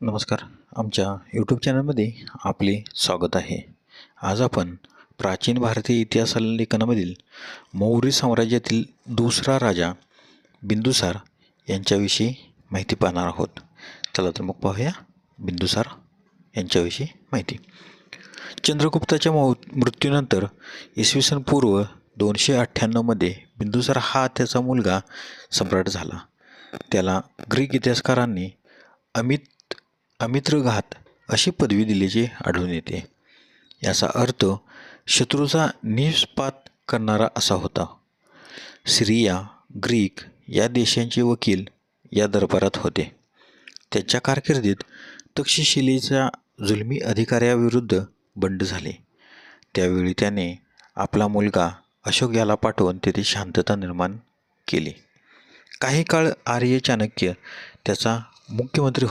नमस्कार. आमच्या यूट्यूब चॅनलमध्ये आपले स्वागत आहे. आज आपण प्राचीन भारतीय इतिहास लेखनामधील मौर्य साम्राज्यातील दुसरा राजा बिंदुसार यांच्याविषयी माहिती पाहणार आहोत. चला तर मग पाहूया बिंदुसार यांच्याविषयी माहिती. चंद्रगुप्ताच्या मृत्यूनंतर इसवी सन पूर्व 298मध्ये बिंदुसार हा त्याचा मुलगा सम्राट झाला. त्याला ग्रीक इतिहासकारांनी अमित्रघात अशी पदवी दिल्याचे आढळून येते. याचा अर्थ शत्रूचा निष्पात करणारा असा होता. सिरिया, ग्रीक या देशांचे वकील या दरबारात होते. त्याच्या कारकिर्दीत तक्षशिलेच्या जुलमी अधिकाऱ्याविरुद्ध बंड झाले. त्यावेळी त्याने आपला मुलगा अशोक याला पाठवून तेथे शांतता निर्माण केली. काही काळ आर्य चाणक्य त्याचा मुख्यमंत्री